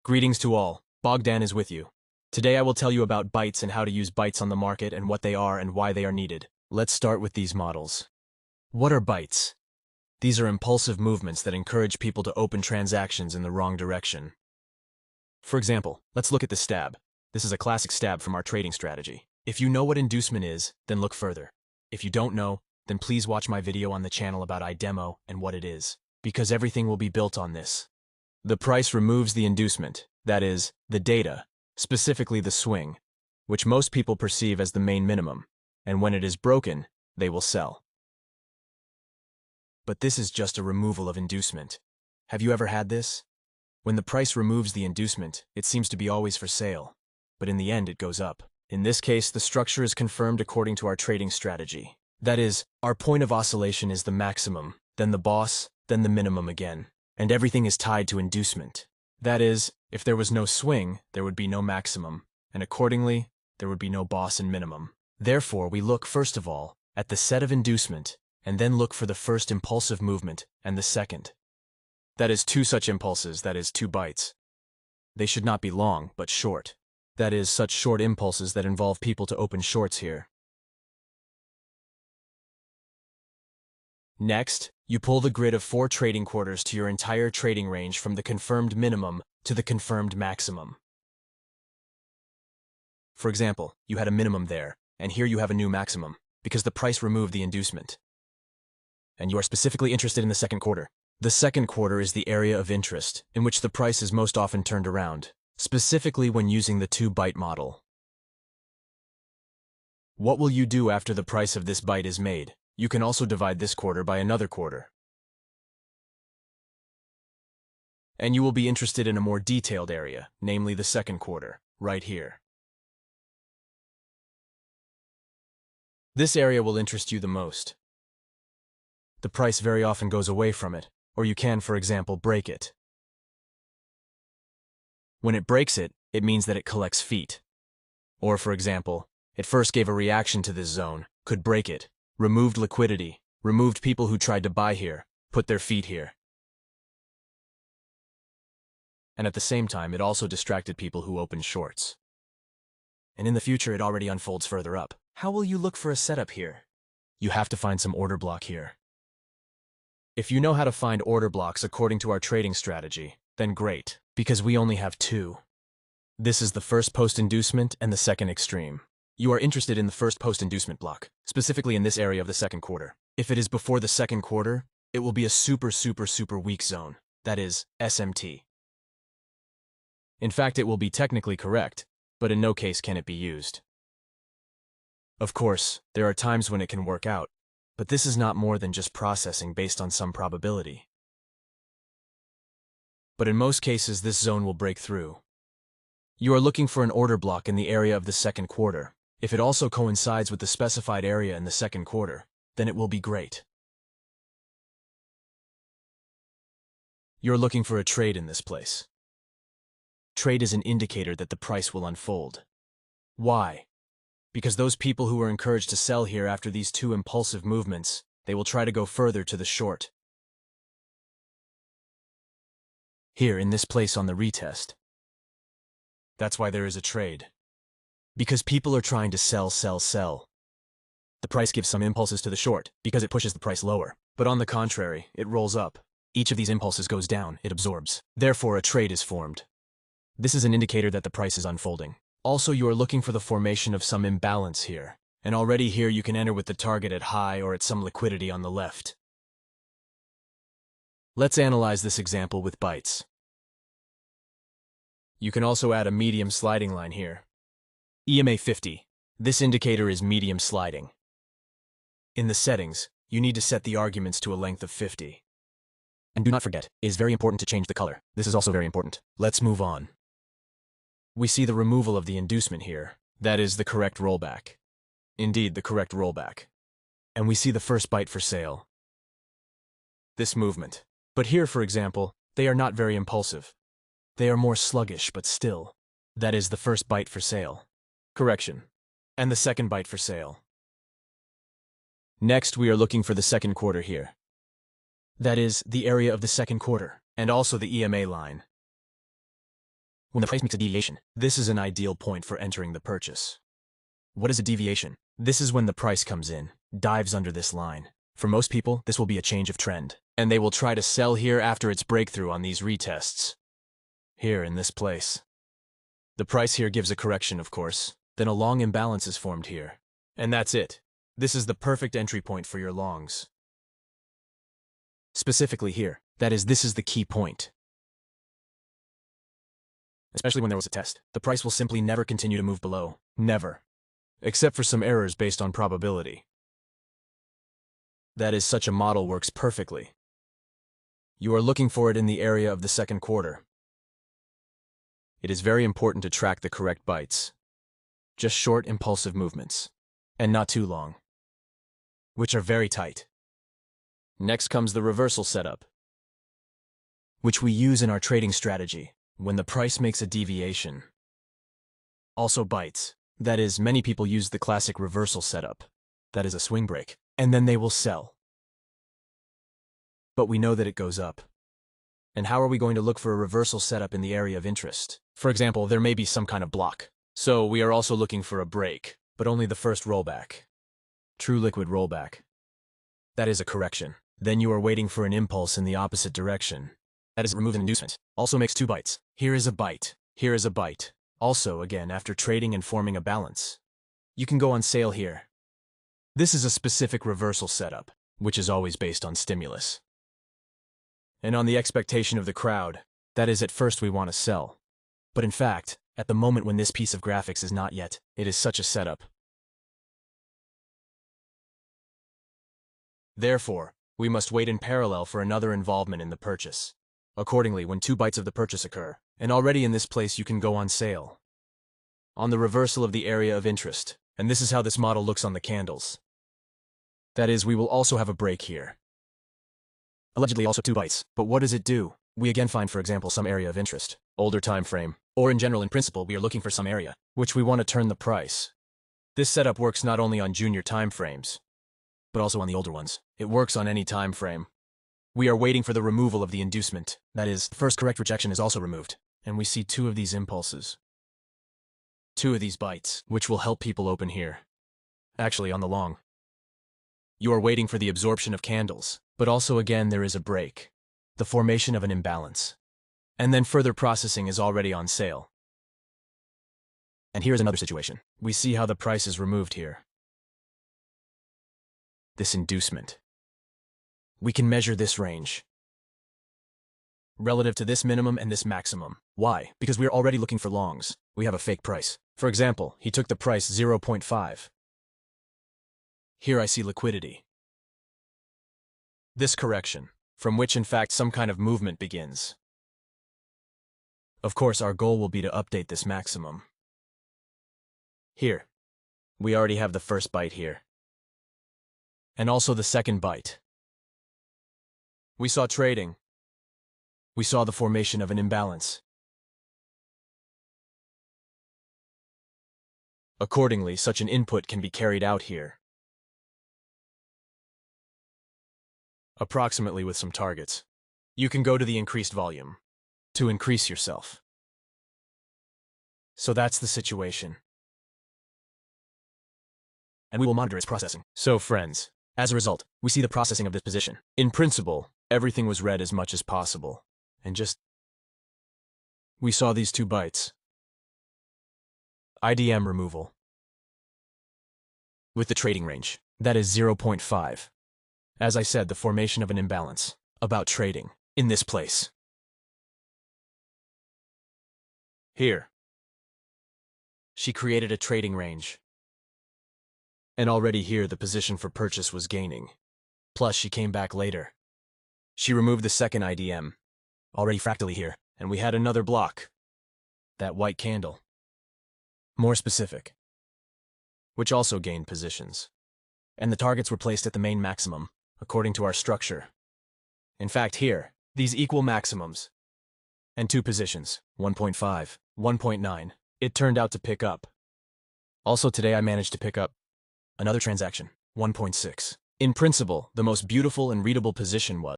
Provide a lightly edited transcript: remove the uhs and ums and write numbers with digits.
Greetings to all, Bogdan is with you. Today I will tell you about bytes and how to use bytes on the market and what they are and why they are needed. Let's start with these models. What are bytes? These are impulsive movements that encourage people to open transactions in the wrong direction. For example, let's look at the stab. This is a classic stab from our trading strategy. If you know what inducement is, then look further. If you don't know, then please watch my video on the channel about iDemo and what it is, because everything will be built on this. The price removes the inducement, that is, the data, specifically the swing, which most people perceive as the main minimum, and when it is broken, they will sell. But this is just a removal of inducement. Have you ever had this? When the price removes the inducement, it seems to be always for sale, but in the end it goes up. In this case, the structure is confirmed according to our trading strategy. That is, our point of oscillation is the maximum, then the boss, then the minimum again. And everything is tied to inducement. That is, if there was no swing, there would be no maximum, and accordingly, there would be no boss and minimum. Therefore, we look first of all at the set of inducement, and then look for the first impulsive movement and the second. That is, two such impulses, that is, two bytes. They should not be long, but short. That is, such short impulses that involve people to open shorts here. Next, you pull the grid of 4 trading quarters to your entire trading range from the confirmed minimum to the confirmed maximum. For example, you had a minimum there, and here you have a new maximum, because the price removed the inducement. And you are specifically interested in the second quarter. The second quarter is the area of interest, in which the price is most often turned around, specifically when using the 2-byte model. What will you do after the price of this byte is made? You can also divide this quarter by another quarter. And you will be interested in a more detailed area, namely the second quarter, right here. This area will interest you the most. The price very often goes away from it, or you can, for example, break it. When it breaks it, it means that it collects feet. Or, for example, it first gave a reaction to this zone, could break it, removed liquidity, removed people who tried to buy here, put their feet here. And at the same time, it also distracted people who opened shorts. And in the future, it already unfolds further up. How will you look for a setup here? You have to find some order block here. If you know how to find order blocks according to our trading strategy, then great, because we only have 2. This is the first post-inducement and the second extreme. You are interested in the first post-inducement block, specifically in this area of the second quarter. If it is before the second quarter, it will be a super weak zone, that is, SMT. In fact, it will be technically correct, but in no case can it be used. Of course, there are times when it can work out, but this is not more than just processing based on some probability. But in most cases, this zone will break through. You are looking for an order block in the area of the second quarter. If it also coincides with the specified area in the second quarter, then it will be great. You're looking for a trade in this place. Trade is an indicator that the price will unfold. Why? Because those people who are encouraged to sell here after these 2 impulsive movements, they will try to go further to the short. Here, in this place on the retest. That's why there is a trade. Because people are trying to sell. The price gives some impulses to the short, because it pushes the price lower. But on the contrary, it rolls up. Each of these impulses goes down, it absorbs. Therefore, a trade is formed. This is an indicator that the price is unfolding. Also, you are looking for the formation of some imbalance here. And already here you can enter with the target at high or at some liquidity on the left. Let's analyze this example with bytes. You can also add a medium sliding line here. EMA 50. This indicator is medium sliding. In the settings, you need to set the arguments to a length of 50. And do not forget, it is very important to change the color. This is also very important. Let's move on. We see the removal of the inducement here. That is the correct rollback. Indeed, the correct rollback. And we see the first byte for sale. This movement. But here, for example, they are not very impulsive. They are more sluggish, but still. That is the first byte for sale. Correction. And the second byte for sale. Next, we are looking for the second quarter here. That is, the area of the second quarter, and also the EMA line. when the price makes a deviation. This is an ideal point for entering the purchase. What is a deviation? This is when the price comes in, dives under this line. For most people, this will be a change of trend, and they will try to sell here after its breakthrough on these retests. Here, in this place. The price here gives a correction, of course. Then a long imbalance is formed here. And that's it. This is the perfect entry point for your longs. Specifically here, that is, this is the key point. Especially when there was a test. The price will simply never continue to move below. Never. Except for some errors based on probability. That is, such a model works perfectly. You are looking for it in the area of the second quarter. It is very important to track the correct bites. Just short, impulsive movements. And not too long. Which are very tight. Next comes the reversal setup, which we use in our trading strategy when the price makes a deviation. Also bites. That is, many people use the classic reversal setup. That is a swing break. And then they will sell. But we know that it goes up. And how are we going to look for a reversal setup in the area of interest? For example, there may be some kind of block. So we are also looking for a break, but only the first rollback. True liquid rollback. That is a correction. Then you are waiting for an impulse in the opposite direction. That is remove an inducement. Also makes two bites. Here is a bite. Here is a bite. Also, again, after trading and forming a balance. You can go on sale here. This is a specific reversal setup, which is always based on stimulus. And on the expectation of the crowd. That is, at first we want to sell. But in fact, at the moment when this piece of graphics is not yet, it is such a setup. Therefore, we must wait in parallel for another involvement in the purchase. Accordingly, when two bites of the purchase occur, and already in this place you can go on sale. On the reversal of the area of interest, and this is how this model looks on the candles. That is, we will also have a break here. Allegedly also two bites, but what does it do? We again find, for example, some area of interest, older time frame, or in general in principle we are looking for some area, which we want to turn the price. This setup works not only on junior time frames, but also on the older ones. It works on any time frame. We are waiting for the removal of the inducement. That is, the first correct rejection is also removed, and we see two of these impulses. Two of these bites, which will help people open here. Actually, on the long. You are waiting for the absorption of candles, but also again there is a break. The formation of an imbalance. And then further processing is already on sale. And here's another situation. We see how the price is removed here. This inducement. We can measure this range relative to this minimum and this maximum. Why? Because we're already looking for longs. We have a fake price. For example, he took the price 0.5. Here I see liquidity. This correction, from which in fact some kind of movement begins. Of course, our goal will be to update this maximum. Here, we already have the first bite here. And also the second bite. We saw trading. We saw the formation of an imbalance. Accordingly, such an input can be carried out here. Approximately with some targets. You can go to the increased volume to increase yourself. So that's the situation. And we will monitor its processing. So friends, as a result, we see the processing of this position. In principle, everything was read as much as possible. And we saw these two bites. IDM removal. With the trading range. That is 0.5. As I said, the formation of an imbalance. About trading. In this place. Here. She created a trading range. And already here the position for purchase was gaining. Plus she came back later. She removed the second IDM. Already fractally here. And we had another block. That white candle. More specific. Which also gained positions. And the targets were placed at the main maximum, according to our structure. In fact here, these equal maximums. And two positions, 1.5, 1.9. It turned out to pick up. Also today I managed to pick up another transaction, 1.6. In principle, the most beautiful and readable position was